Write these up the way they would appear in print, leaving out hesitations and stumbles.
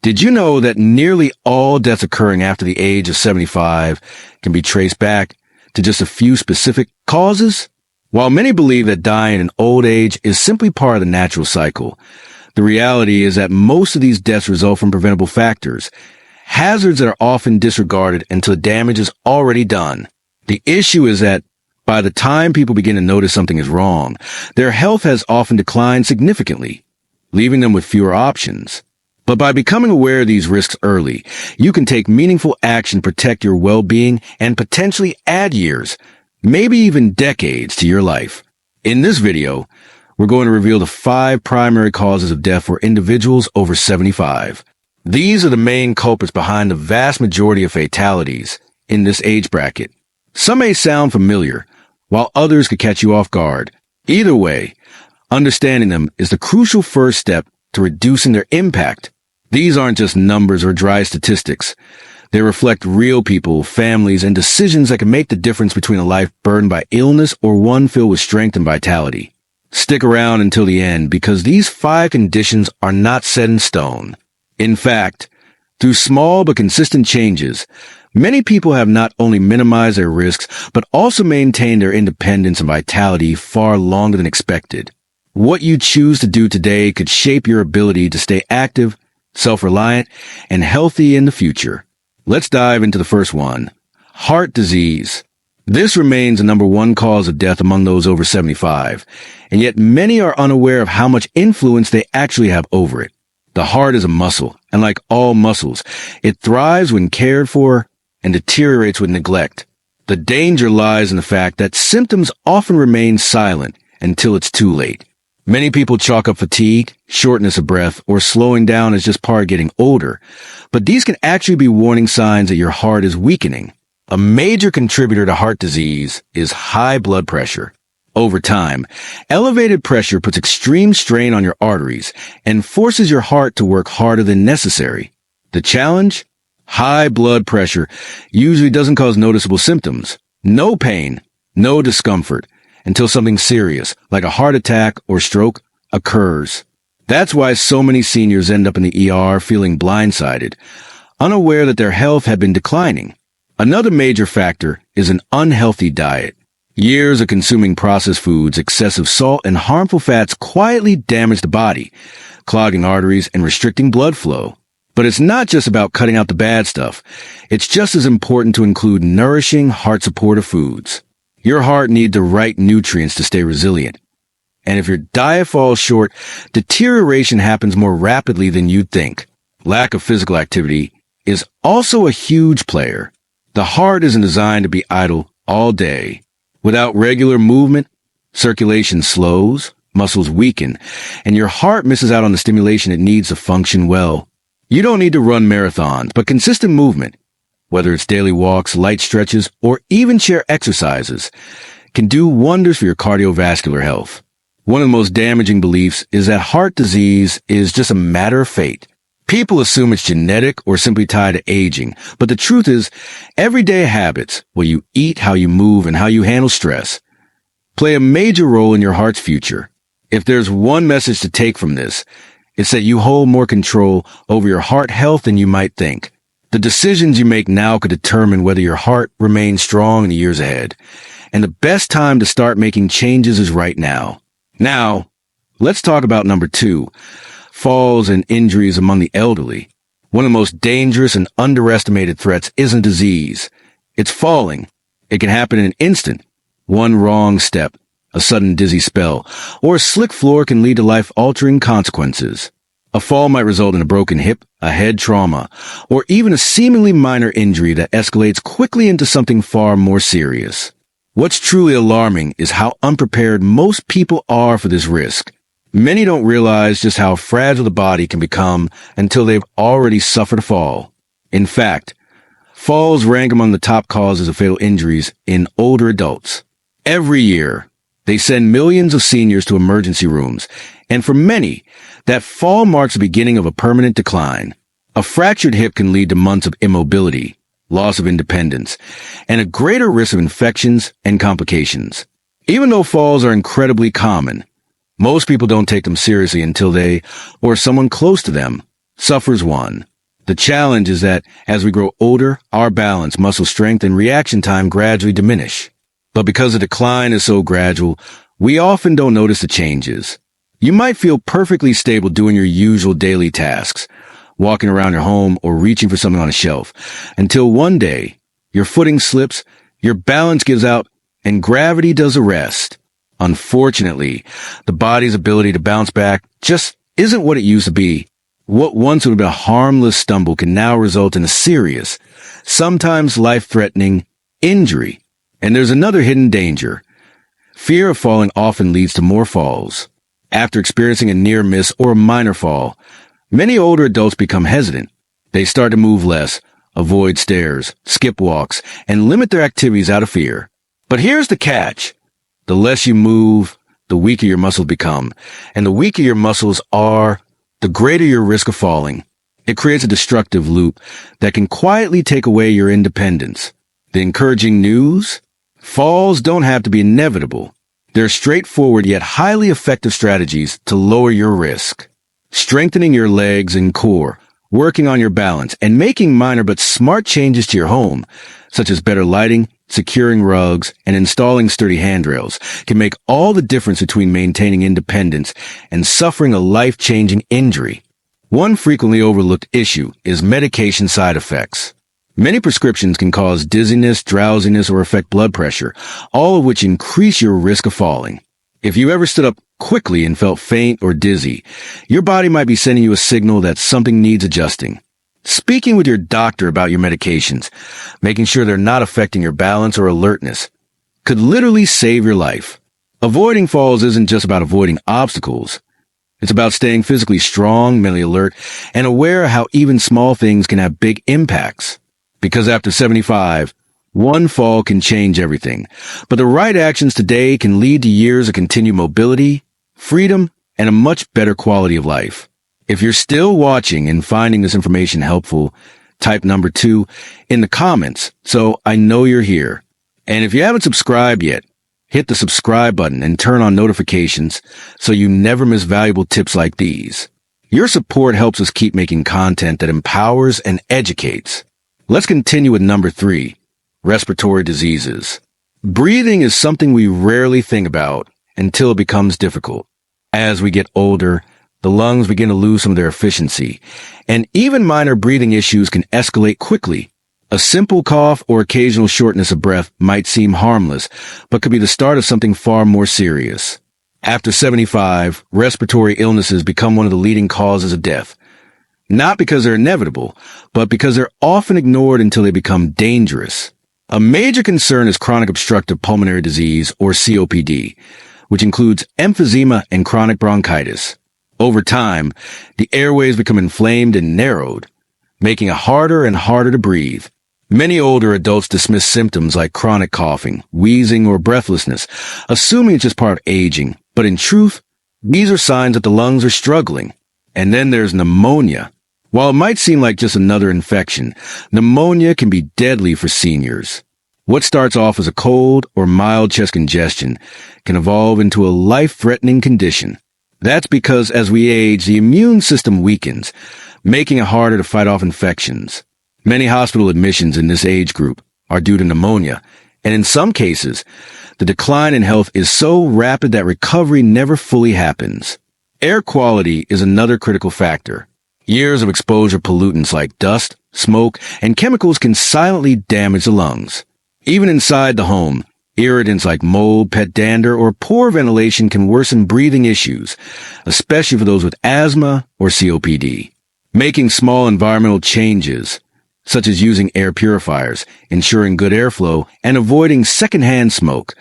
Did you know that nearly all deaths occurring after the age of 75 can be traced back to just a few specific causes? While many believe that dying in old age is simply part of the natural cycle, the reality is that most of these deaths result from preventable factors, hazards that are often disregarded until the damage is already done. The issue is that by the time people begin to notice something is wrong, their health has often declined significantly, leaving them with fewer options. But by becoming aware of these risks early, you can take meaningful action to protect your well-being and potentially add years, maybe even decades, to your life. In this video, we're going to reveal the 5 primary causes of death for individuals over 75. These are the main culprits behind the vast majority of fatalities in this age bracket. Some may sound familiar, while others could catch you off guard. Either way, understanding them is the crucial first step to reducing their impact. These aren't just numbers or dry statistics. They reflect real people, families, and decisions that can make the difference between a life burdened by illness or one filled with strength and vitality. Stick around until the end because these 5 conditions are not set in stone. In fact, through small but consistent changes, many people have not only minimized their risks, but also maintained their independence and vitality far longer than expected. What you choose to do today could shape your ability to stay active, self-reliant, and healthy in the future. Let's dive into the first one. Heart disease. This remains the number 1 cause of death among those over 75, and yet many are unaware of how much influence they actually have over it. The heart is a muscle, and like all muscles, it thrives when cared for and deteriorates with neglect. The danger lies in the fact that symptoms often remain silent until it's too late. Many people chalk up fatigue, shortness of breath, or slowing down as just part of getting older, but these can actually be warning signs that your heart is weakening. A major contributor to heart disease is high blood pressure. Over time, elevated pressure puts extreme strain on your arteries and forces your heart to work harder than necessary. The challenge? High blood pressure usually doesn't cause noticeable symptoms. No pain, no discomfort, until something serious, like a heart attack or stroke, occurs. That's why so many seniors end up in the ER feeling blindsided, unaware that their health had been declining. Another major factor is an unhealthy diet. Years of consuming processed foods, excessive salt, and harmful fats quietly damage the body, clogging arteries and restricting blood flow. But it's not just about cutting out the bad stuff. It's just as important to include nourishing, heart-supportive foods. Your heart needs the right nutrients to stay resilient. And if your diet falls short, deterioration happens more rapidly than you'd think. Lack of physical activity is also a huge player. The heart isn't designed to be idle all day. Without regular movement, circulation slows, muscles weaken, and your heart misses out on the stimulation it needs to function well. You don't need to run marathons, but consistent movement, whether it's daily walks, light stretches, or even chair exercises, can do wonders for your cardiovascular health. One of the most damaging beliefs is that heart disease is just a matter of fate. People assume it's genetic or simply tied to aging, but the truth is, everyday habits, what you eat, how you move, and how you handle stress, play a major role in your heart's future. If there's one message to take from this, it's that you hold more control over your heart health than you might think. The decisions you make now could determine whether your heart remains strong in the years ahead. And the best time to start making changes is right now. Now, let's talk about number 2, falls and injuries among the elderly. One of the most dangerous and underestimated threats isn't disease. It's falling. It can happen in an instant. One wrong step, a sudden dizzy spell, or a slick floor can lead to life-altering consequences. A fall might result in a broken hip, a head trauma, or even a seemingly minor injury that escalates quickly into something far more serious. What's truly alarming is how unprepared most people are for this risk. Many don't realize just how fragile the body can become until they've already suffered a fall. In fact, falls rank among the top causes of fatal injuries in older adults. Every year, they send millions of seniors to emergency rooms, and for many, that fall marks the beginning of a permanent decline. A fractured hip can lead to months of immobility, loss of independence, and a greater risk of infections and complications. Even though falls are incredibly common, most people don't take them seriously until they, or someone close to them, suffers one. The challenge is that as we grow older, our balance, muscle strength, and reaction time gradually diminish. But because the decline is so gradual, we often don't notice the changes. You might feel perfectly stable doing your usual daily tasks, walking around your home or reaching for something on a shelf, until one day, your footing slips, your balance gives out, and gravity does the rest. Unfortunately, the body's ability to bounce back just isn't what it used to be. What once would have been a harmless stumble can now result in a serious, sometimes life-threatening, injury. And there's another hidden danger. Fear of falling often leads to more falls. After experiencing a near miss or a minor fall, many older adults become hesitant. They start to move less, avoid stairs, skip walks, and limit their activities out of fear. But here's the catch. The less you move, the weaker your muscles become. And the weaker your muscles are, the greater your risk of falling. It creates a destructive loop that can quietly take away your independence. The encouraging news? Falls don't have to be inevitable. They're straightforward yet highly effective strategies to lower your risk. Strengthening your legs and core, working on your balance, and making minor but smart changes to your home, such as better lighting, securing rugs, and installing sturdy handrails, can make all the difference between maintaining independence and suffering a life-changing injury. One frequently overlooked issue is medication side effects. Many prescriptions can cause dizziness, drowsiness, or affect blood pressure, all of which increase your risk of falling. If you ever stood up quickly and felt faint or dizzy, your body might be sending you a signal that something needs adjusting. Speaking with your doctor about your medications, making sure they're not affecting your balance or alertness, could literally save your life. Avoiding falls isn't just about avoiding obstacles. It's about staying physically strong, mentally alert, and aware of how even small things can have big impacts. Because after 75, one fall can change everything. But the right actions today can lead to years of continued mobility, freedom, and a much better quality of life. If you're still watching and finding this information helpful, type number 2 in the comments so I know you're here. And if you haven't subscribed yet, hit the subscribe button and turn on notifications so you never miss valuable tips like these. Your support helps us keep making content that empowers and educates. Let's continue with number 3, respiratory diseases. Breathing is something we rarely think about until it becomes difficult. As we get older, the lungs begin to lose some of their efficiency, and even minor breathing issues can escalate quickly. A simple cough or occasional shortness of breath might seem harmless, but could be the start of something far more serious. After 75, respiratory illnesses become one of the leading causes of death. Not because they're inevitable, but because they're often ignored until they become dangerous. A major concern is chronic obstructive pulmonary disease, or COPD, which includes emphysema and chronic bronchitis. Over time, the airways become inflamed and narrowed, making it harder and harder to breathe. Many older adults dismiss symptoms like chronic coughing, wheezing, or breathlessness, assuming it's just part of aging. But in truth, these are signs that the lungs are struggling. And then there's pneumonia. While it might seem like just another infection, pneumonia can be deadly for seniors. What starts off as a cold or mild chest congestion can evolve into a life-threatening condition. That's because as we age, the immune system weakens, making it harder to fight off infections. Many hospital admissions in this age group are due to pneumonia, and in some cases, the decline in health is so rapid that recovery never fully happens. Air quality is another critical factor. Years of exposure to pollutants like dust, smoke, and chemicals can silently damage the lungs. Even inside the home, irritants like mold, pet dander, or poor ventilation can worsen breathing issues, especially for those with asthma or COPD. Making small environmental changes, such as using air purifiers, ensuring good airflow, and avoiding secondhand smoke,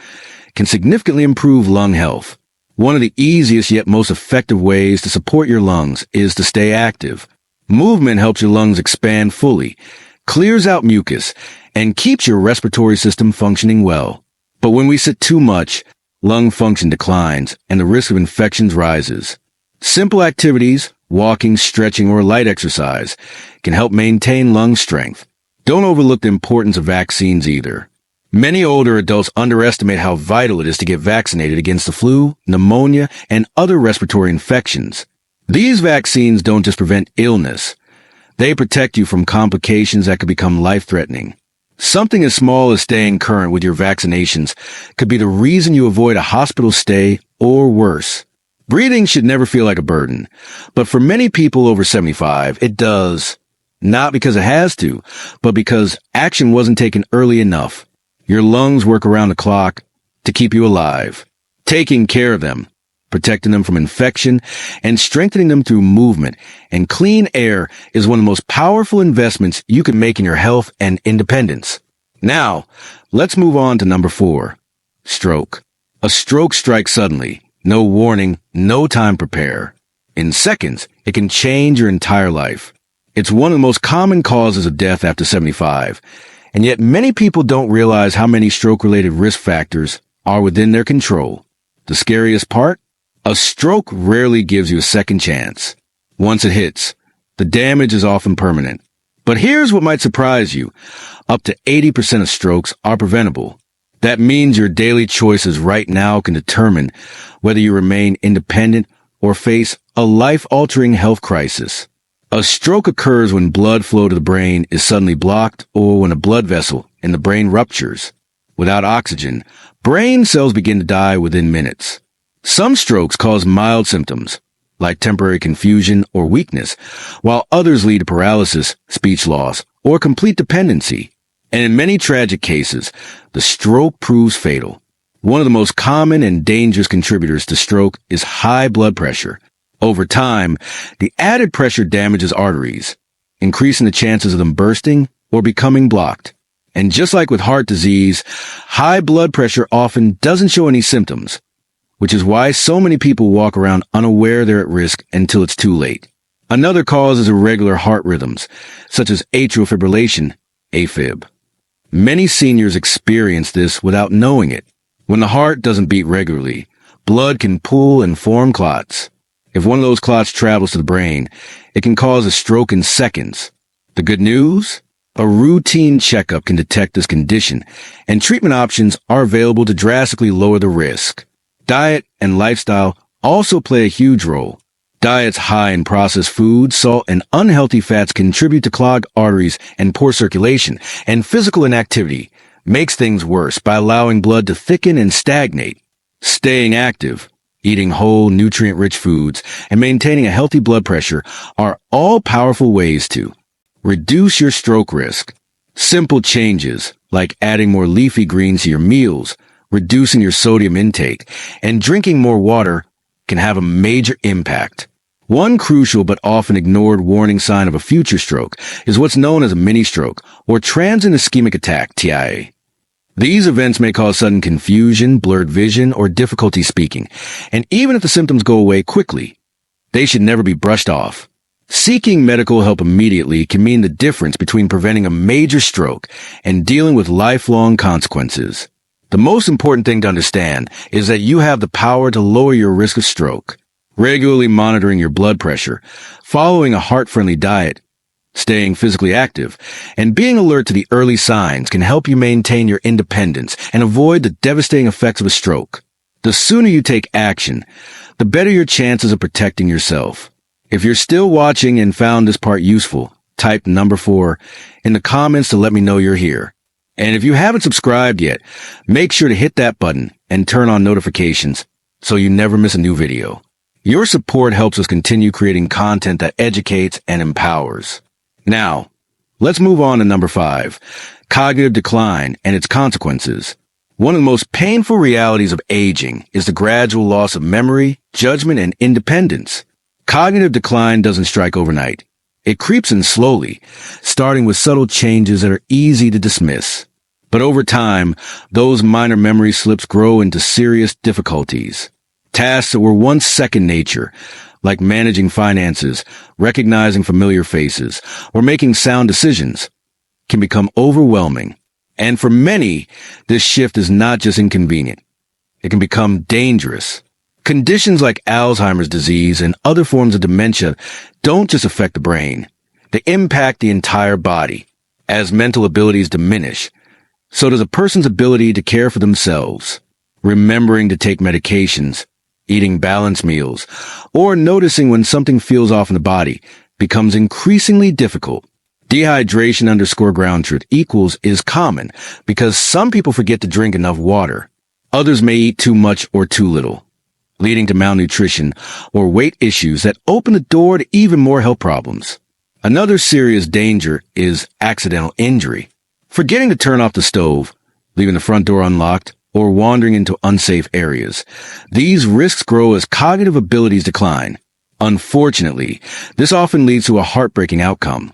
can significantly improve lung health. One of the easiest yet most effective ways to support your lungs is to stay active. Movement helps your lungs expand fully, clears out mucus, and keeps your respiratory system functioning well. But when we sit too much, lung function declines and the risk of infections rises. Simple activities, walking, stretching, or light exercise, can help maintain lung strength. Don't overlook the importance of vaccines either. Many older adults underestimate how vital it is to get vaccinated against the flu, pneumonia, and other respiratory infections. These vaccines don't just prevent illness. They protect you from complications that could become life-threatening. Something as small as staying current with your vaccinations could be the reason you avoid a hospital stay or worse. Breathing should never feel like a burden, but for many people over 75, it does. Not because it has to, but because action wasn't taken early enough. Your lungs work around the clock to keep you alive, taking care of them, protecting them from infection, and strengthening them through movement. And clean air is one of the most powerful investments you can make in your health and independence. Now, let's move on to number 4. Stroke. A stroke strikes suddenly. No warning, no time to prepare. In seconds, it can change your entire life. It's one of the most common causes of death after 75. And yet many people don't realize how many stroke-related risk factors are within their control. The scariest part? A stroke rarely gives you a second chance. Once it hits, the damage is often permanent. But here's what might surprise you. Up to 80% of strokes are preventable. That means your daily choices right now can determine whether you remain independent or face a life-altering health crisis. A stroke occurs when blood flow to the brain is suddenly blocked or when a blood vessel in the brain ruptures. Without oxygen, brain cells begin to die within minutes. Some strokes cause mild symptoms, like temporary confusion or weakness, while others lead to paralysis, speech loss, or complete dependency. And in many tragic cases, the stroke proves fatal. One of the most common and dangerous contributors to stroke is high blood pressure. Over time, the added pressure damages arteries, increasing the chances of them bursting or becoming blocked. And just like with heart disease, high blood pressure often doesn't show any symptoms, which is why so many people walk around unaware they're at risk until it's too late. Another cause is irregular heart rhythms, such as atrial fibrillation, AFib. Many seniors experience this without knowing it. When the heart doesn't beat regularly, blood can pool and form clots. If one of those clots travels to the brain, it can cause a stroke in seconds. The good news? A routine checkup can detect this condition, and treatment options are available to drastically lower the risk. Diet and lifestyle also play a huge role. Diets high in processed foods, salt, and unhealthy fats contribute to clogged arteries and poor circulation, and physical inactivity makes things worse by allowing blood to thicken and stagnate. Staying active, eating whole, nutrient-rich foods, and maintaining a healthy blood pressure are all powerful ways to reduce your stroke risk. Simple changes, like adding more leafy greens to your meals, reducing your sodium intake, and drinking more water can have a major impact. One crucial but often ignored warning sign of a future stroke is what's known as a mini-stroke or transient ischemic attack, TIA. These events may cause sudden confusion, blurred vision, or difficulty speaking, and even if the symptoms go away quickly, they should never be brushed off. Seeking medical help immediately can mean the difference between preventing a major stroke and dealing with lifelong consequences. The most important thing to understand is that you have the power to lower your risk of stroke. Regularly monitoring your blood pressure, following a heart-friendly diet, staying physically active, and being alert to the early signs can help you maintain your independence and avoid the devastating effects of a stroke. The sooner you take action, the better your chances of protecting yourself. If you're still watching and found this part useful, type number 4 in the comments to let me know you're here. And if you haven't subscribed yet, make sure to hit that button and turn on notifications so you never miss a new video. Your support helps us continue creating content that educates and empowers. Now, let's move on to number 5, cognitive decline and its consequences. One of the most painful realities of aging is the gradual loss of memory, judgment, and independence. Cognitive decline doesn't strike overnight. It creeps in slowly, starting with subtle changes that are easy to dismiss. But over time, those minor memory slips grow into serious difficulties. Tasks that were once second nature, like managing finances, recognizing familiar faces, or making sound decisions, can become overwhelming. And for many, this shift is not just inconvenient. It can become dangerous. Conditions like Alzheimer's disease and other forms of dementia don't just affect the brain. They impact the entire body. As mental abilities diminish, so does a person's ability to care for themselves. Remembering to take medications, eating balanced meals, or noticing when something feels off in the body becomes increasingly difficult. Dehydration _ ground truth equals is common because some people forget to drink enough water. Others may eat too much or too little, leading to malnutrition or weight issues that open the door to even more health problems. Another serious danger is accidental injury. Forgetting to turn off the stove, leaving the front door unlocked, or wandering into unsafe areas. These risks grow as cognitive abilities decline. Unfortunately, this often leads to a heartbreaking outcome: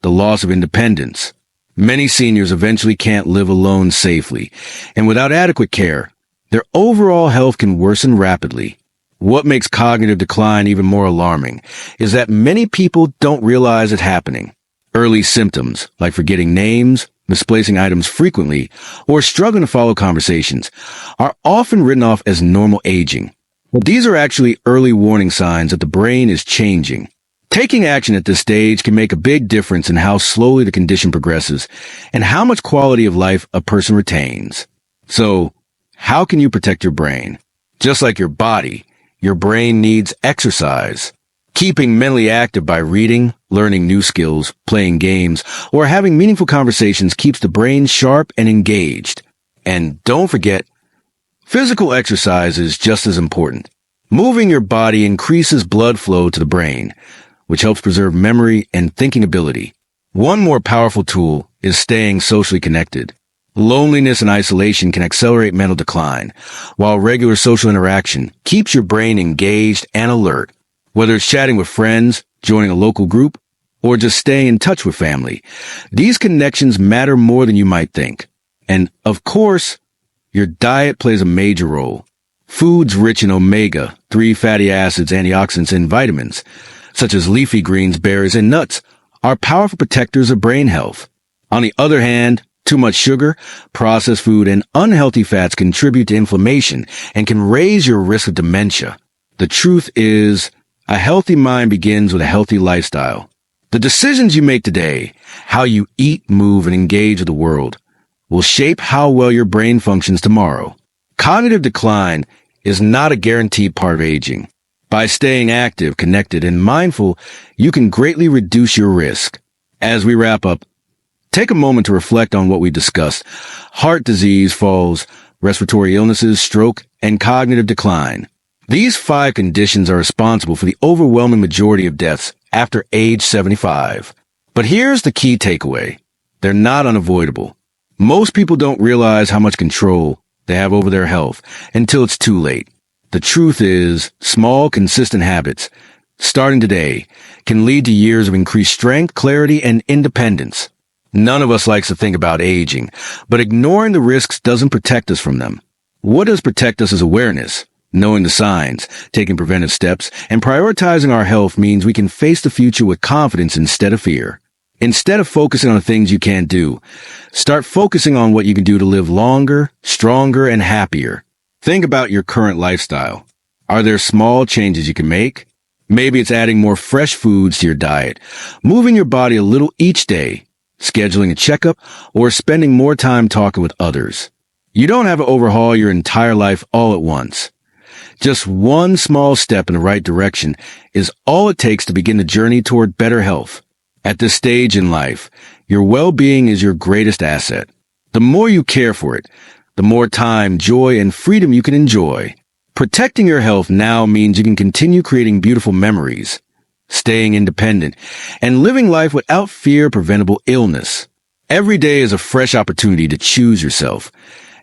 the loss of independence. Many seniors eventually can't live alone safely, and without adequate care, their overall health can worsen rapidly. What makes cognitive decline even more alarming is that many people don't realize it's happening. Early symptoms, like forgetting names, misplacing items frequently, or struggling to follow conversations, are often written off as normal aging. But these are actually early warning signs that the brain is changing. Taking action at this stage can make a big difference in how slowly the condition progresses and how much quality of life a person retains. So, how can you protect your brain? Just like your body, your brain needs exercise. Keeping mentally active by reading, learning new skills, playing games, or having meaningful conversations keeps the brain sharp and engaged. And don't forget, physical exercise is just as important. Moving your body increases blood flow to the brain, which helps preserve memory and thinking ability. One more powerful tool is staying socially connected. Loneliness and isolation can accelerate mental decline, while regular social interaction keeps your brain engaged and alert. Whether it's chatting with friends, joining a local group, or just staying in touch with family, these connections matter more than you might think. And, of course, your diet plays a major role. Foods rich in omega-3 fatty acids, antioxidants, and vitamins, such as leafy greens, berries, and nuts, are powerful protectors of brain health. On the other hand, too much sugar, processed food, and unhealthy fats contribute to inflammation and can raise your risk of dementia. The truth is, a healthy mind begins with a healthy lifestyle. The decisions you make today, how you eat, move, and engage with the world, will shape how well your brain functions tomorrow. Cognitive decline is not a guaranteed part of aging. By staying active, connected, and mindful, you can greatly reduce your risk. As we wrap up, take a moment to reflect on what we discussed: heart disease, falls, respiratory illnesses, stroke, and cognitive decline. These 5 conditions are responsible for the overwhelming majority of deaths after age 75. But here's the key takeaway: they're not unavoidable. Most people don't realize how much control they have over their health until it's too late. The truth is, small, consistent habits, starting today, can lead to years of increased strength, clarity, and independence. None of us likes to think about aging, but ignoring the risks doesn't protect us from them. What does protect us is awareness. Knowing the signs, taking preventive steps, and prioritizing our health means we can face the future with confidence instead of fear. Instead of focusing on the things you can't do, start focusing on what you can do to live longer, stronger, and happier. Think about your current lifestyle. Are there small changes you can make? Maybe it's adding more fresh foods to your diet, moving your body a little each day, scheduling a checkup, or spending more time talking with others. You don't have to overhaul your entire life all at once. Just one small step in the right direction is all it takes to begin the journey toward better health. At this stage in life, your well-being is your greatest asset. The more you care for it, the more time, joy, and freedom you can enjoy. Protecting your health now means you can continue creating beautiful memories, staying independent, and living life without fear of preventable illness. Every day is a fresh opportunity to choose yourself,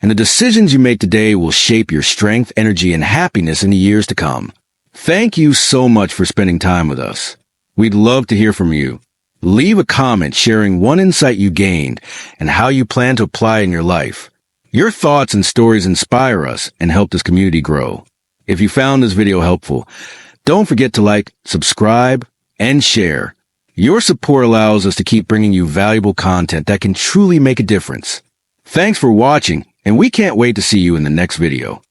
and the decisions you make today will shape your strength, energy, and happiness in the years to come. Thank you so much for spending time with us. We'd love to hear from you. Leave a comment sharing one insight you gained and how you plan to apply it in your life. Your thoughts and stories inspire us and help this community grow. If you found this video helpful, don't forget to like, subscribe, and share. Your support allows us to keep bringing you valuable content that can truly make a difference. Thanks for watching, and we can't wait to see you in the next video.